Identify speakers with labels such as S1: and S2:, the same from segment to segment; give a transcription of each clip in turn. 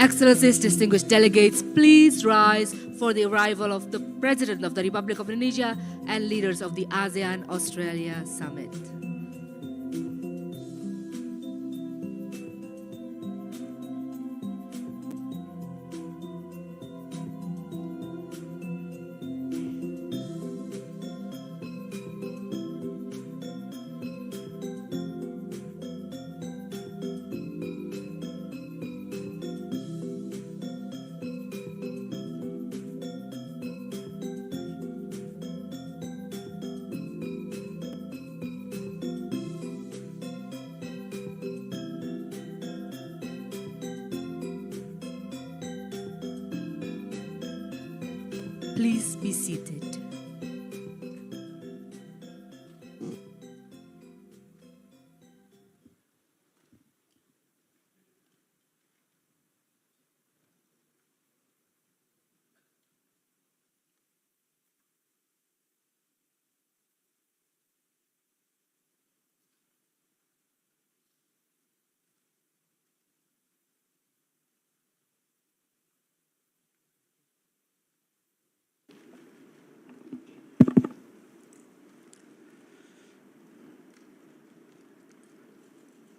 S1: Excellencies, distinguished delegates, please rise for the arrival of the President of the Republic of Indonesia and leaders of the ASEAN-Australia Summit. Please be seated.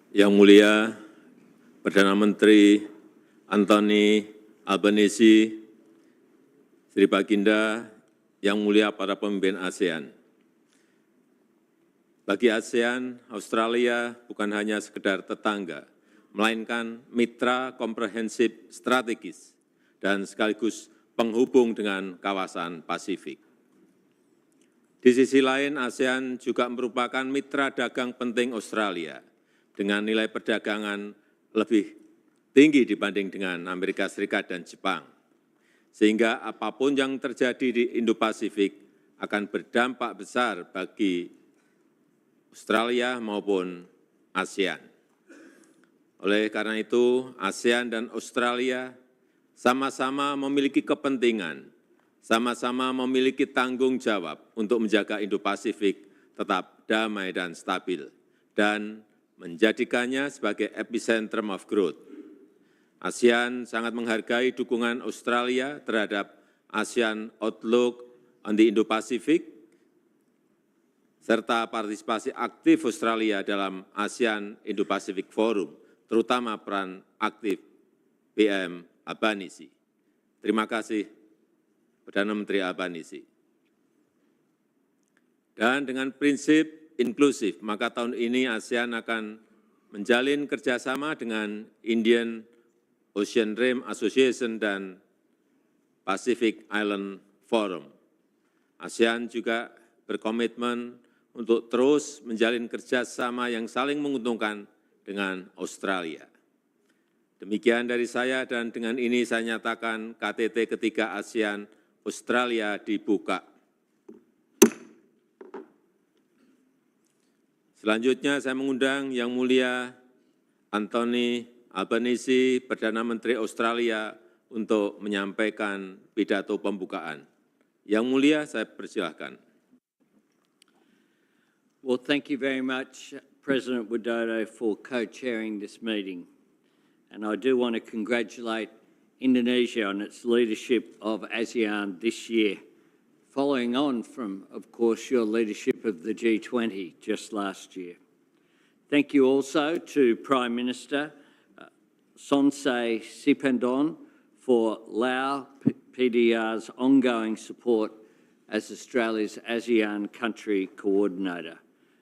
S2: Yang Mulia Perdana Menteri Anthony Albanese, Sri Baginda, Yang Mulia para pemimpin ASEAN. Bagi ASEAN, Australia bukan hanya sekedar tetangga, melainkan mitra komprehensif strategis dan sekaligus penghubung dengan kawasan Pasifik. Di sisi lain, ASEAN juga merupakan mitra dagang penting Australia, dengan nilai perdagangan lebih tinggi dibanding dengan Amerika Serikat dan Jepang. Sehingga apapun yang terjadi di Indo-Pasifik akan berdampak besar bagi Australia maupun ASEAN. Oleh karena itu, ASEAN dan Australia sama-sama memiliki kepentingan, sama-sama memiliki tanggung jawab untuk menjaga Indo-Pasifik tetap damai dan stabil, dan menjadikannya sebagai epicentrum of growth. ASEAN sangat menghargai dukungan Australia terhadap ASEAN Outlook on the Indo-Pacific, serta partisipasi aktif Australia dalam ASEAN Indo-Pacific Forum, terutama peran aktif PM Albanese. Terima kasih, Perdana Menteri Albanese. Dan dengan prinsip inklusif, maka tahun ini ASEAN akan menjalin kerjasama dengan Indian Ocean Rim Association dan Pacific Island Forum. ASEAN juga berkomitmen untuk terus menjalin kerjasama yang saling menguntungkan dengan Australia. Demikian dari saya, dan dengan ini saya nyatakan KTT ketiga ASEAN-Australia dibuka. Selanjutnya saya mengundang Yang Mulia Anthony Albanese, Perdana Menteri Australia, untuk menyampaikan pidato pembukaan. Yang Mulia, saya persilahkan.
S3: Well, thank you very much, President Widodo, for co-chairing this meeting. And I do want to congratulate Indonesia on its leadership of ASEAN this year, following on from, of course, your leadership of the G20 just last year. Thank you also to Prime Minister Sonsei Siphandone for Lao PDR's ongoing support as Australia's ASEAN country coordinator.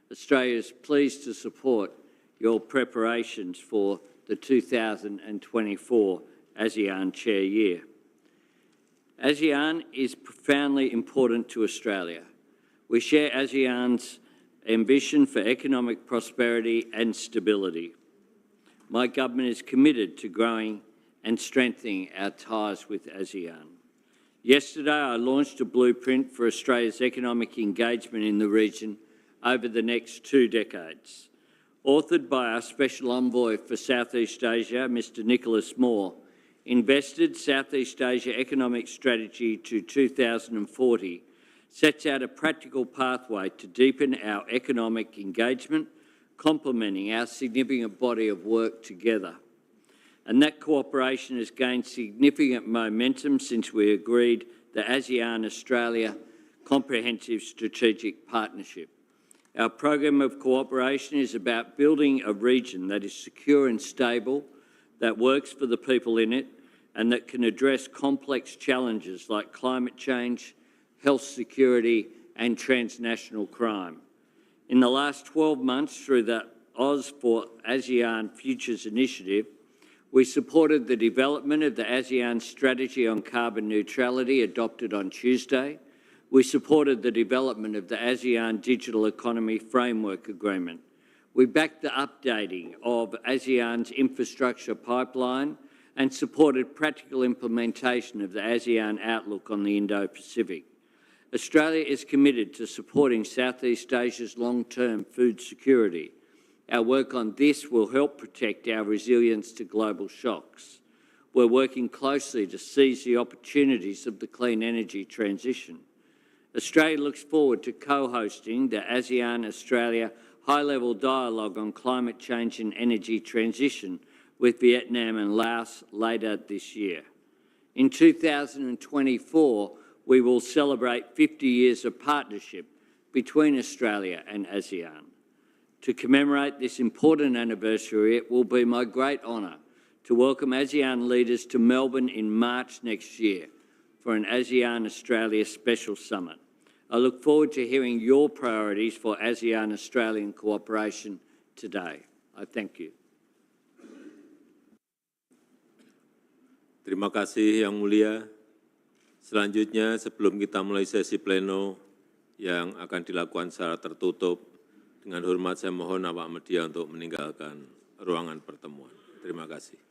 S3: Australia is pleased to support your preparations for the 2024 ASEAN Chair Year. ASEAN is profoundly important to Australia. We share ASEAN's ambition for economic prosperity and stability. My government is committed to growing and strengthening our ties with ASEAN. Yesterday, I launched a blueprint for Australia's economic engagement in the region over the next 2 decades. Authored by our Special Envoy for Southeast Asia, Mr. Nicholas Moore, Invested Southeast Asia Economic Strategy to 2040 sets out a practical pathway to deepen our economic engagement, complementing our significant body of work together. and that cooperation has gained significant momentum since we agreed the ASEAN-Australia Comprehensive Strategic Partnership. Our program of cooperation is about building a region that is secure and stable, that works for the people in it, and that can address complex challenges like climate change, health security, and transnational crime. In the last 12 months, through the Oz for ASEAN Futures initiative, we supported the development of the ASEAN Strategy on Carbon Neutrality adopted on Tuesday. We supported the development of the ASEAN Digital Economy Framework Agreement. We backed the updating of ASEAN's infrastructure pipeline and supported practical implementation of the ASEAN Outlook on the Indo-Pacific. Australia is committed to supporting Southeast Asia's long-term food security. Our work on this will help protect our resilience to global shocks. We're working closely to seize the opportunities of the clean energy transition. Australia looks forward to co-hosting the ASEAN-Australia high-level dialogue on climate change and energy transition with Vietnam and Laos later this year. In 2024, we will celebrate 50 years of partnership between Australia and ASEAN. To commemorate this important anniversary, it will be my great honour to welcome ASEAN leaders to Melbourne in March next year for an ASEAN-Australia Special Summit. I look forward to hearing your priorities for ASEAN-Australian cooperation today. I thank you.
S2: Terima kasih Yang Mulia. Selanjutnya, sebelum kita mulai sesi pleno yang akan dilakukan secara tertutup, dengan hormat saya mohon awak media untuk meninggalkan ruangan pertemuan. Terima kasih.